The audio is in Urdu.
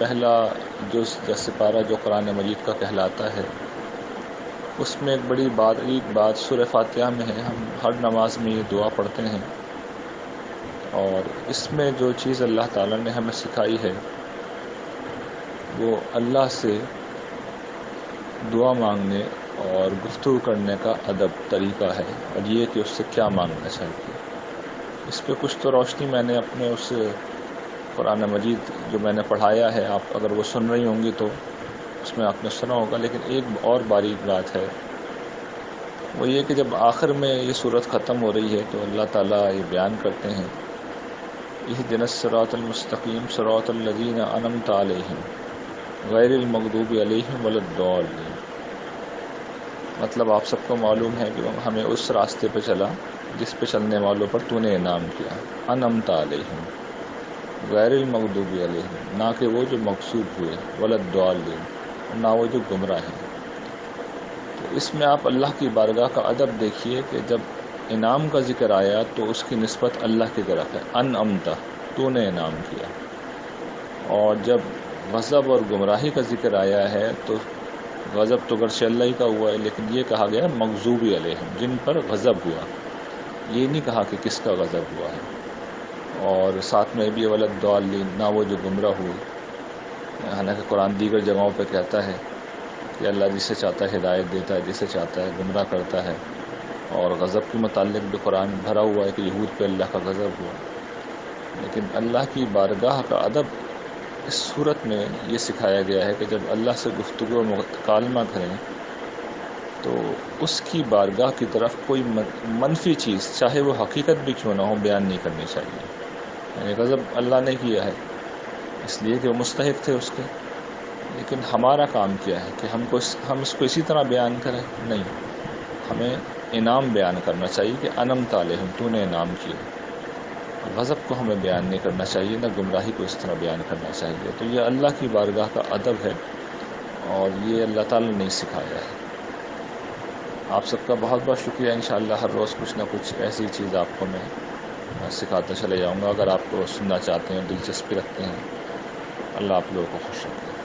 پہلا جز یا سپارہ جو قرآن مجید کا کہلاتا ہے، اس میں ایک بڑی بات سورہ فاتحہ میں ہے. ہم ہر نماز میں یہ دعا پڑھتے ہیں، اور اس میں جو چیز اللہ تعالیٰ نے ہمیں سکھائی ہے وہ اللہ سے دعا مانگنے اور گفتگو کرنے کا ادب طریقہ ہے، اور یہ کہ اس سے کیا مانگنا چاہیے. اس پہ کچھ تو روشنی میں نے اپنے اس قرآن مجید جو میں نے پڑھایا ہے، آپ اگر وہ سن رہی ہوں گی تو اس میں آپ نے سنا ہوگا. لیکن ایک اور باریک بات ہے، وہ یہ کہ جب آخر میں یہ صورت ختم ہو رہی ہے تو اللہ تعالیٰ یہ بیان کرتے ہیں، اہدنا الصراط المستقیم صراط الذین انعمت علیہم غیر المغضوب علیہم ولا الضالین. مطلب آپ سب کو معلوم ہے کہ ہمیں اس راستے پہ چلا جس پہ چلنے والوں پر تو نے انعام کیا، انعمت علیہم غیر المغضوب علیہم، نہ کہ وہ جو مغصوب ہوئے، ولا الضالین، نہ وہ جو گمراہ ہیں. تو اس میں آپ اللہ کی بارگاہ کا ادب دیکھیے کہ جب انعام کا ذکر آیا تو اس کی نسبت اللہ کی طرف ہے، انعمتا، تو نے انعام کیا. اور جب غضب اور گمراہی کا ذکر آیا ہے تو غضب تو گرچہ اللہ ہی کا ہوا ہے، لیکن یہ کہا گیا مغضوب علیہم، جن پر غضب ہوا. یہ نہیں کہا کہ کس کا غضب ہوا ہے. اور ساتھ میں بھی ولا الضالین، نہ وہ جو گمراہ ہوئے. حالانکہ قرآن دیگر جگہوں پہ کہتا ہے کہ اللہ جسے چاہتا ہے ہدایت دیتا ہے، جسے چاہتا ہے گمراہ کرتا ہے. اور غضب کے متعلق بھی قرآن بھرا ہوا ہے کہ یہود پہ اللہ کا غضب ہوا. لیکن اللہ کی بارگاہ کا ادب اس صورت میں یہ سکھایا گیا ہے کہ جب اللہ سے گفتگو و مکالمہ کریں تو اس کی بارگاہ کی طرف کوئی منفی چیز، چاہے وہ حقیقت بھی کیوں نہ ہو، بیان نہیں کرنی چاہیے. یعنی غضب اللہ نے کیا ہے اس لیے کہ وہ مستحق تھے اس کے، لیکن ہمارا کام کیا ہے کہ ہم اس کو اسی طرح بیان کریں؟ نہیں، ہمیں انعام بیان کرنا چاہیے کہ انعمت علیہم، تو نے انعام کیا. غضب کو ہمیں بیان نہیں کرنا چاہیے، نہ گمراہی کو اس طرح بیان کرنا چاہیے. تو یہ اللہ کی بارگاہ کا ادب ہے، اور یہ اللہ تعالیٰ نے سکھایا ہے. آپ سب کا بہت بہت شکریہ. انشاءاللہ ہر روز کچھ نہ کچھ ایسی چیز آپ کو میں سکھاتا چلے جاؤں گا. اگر آپ کو سننا چاہتے ہیں، دلچسپی رکھتے ہیں. اللہ آپ لوگوں کو خوش رکھے.